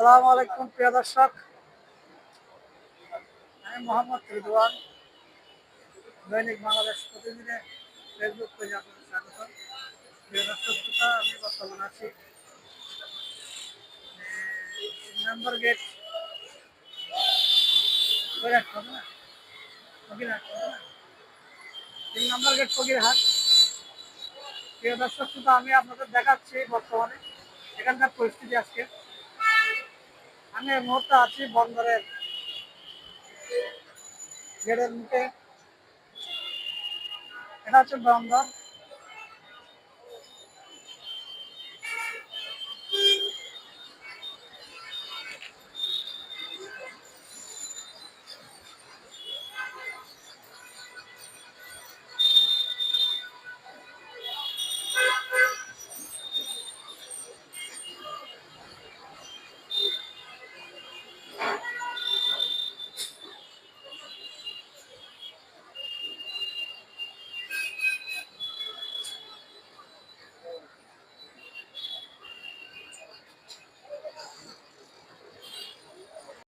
আসসালামু আলাইকুম প্রিয় দর্শক, আমি মোহাম্মদ রিদওয়ান। দৈনিক বাংলাদেশ প্রতিদিনে ফেসবুক পেজে আপনাদের স্বাগত। প্রিয় দর্শক শ্রোতা, আমি বর্তমানে আছি 3 নম্বর গেট ফকিরহাট হবে না, ফকিরহাট হবে না, 3 নম্বর গেট ফকিরহাট। প্রিয় দর্শক শ্রোতা, আমি আপনাদের দেখাচ্ছি বর্তমানে এখানকার পরিস্থিতি আজকে। আমি এই মুহূর্তে আছি বন্দরের গেটের মুখে। এটা হচ্ছে বন্দর।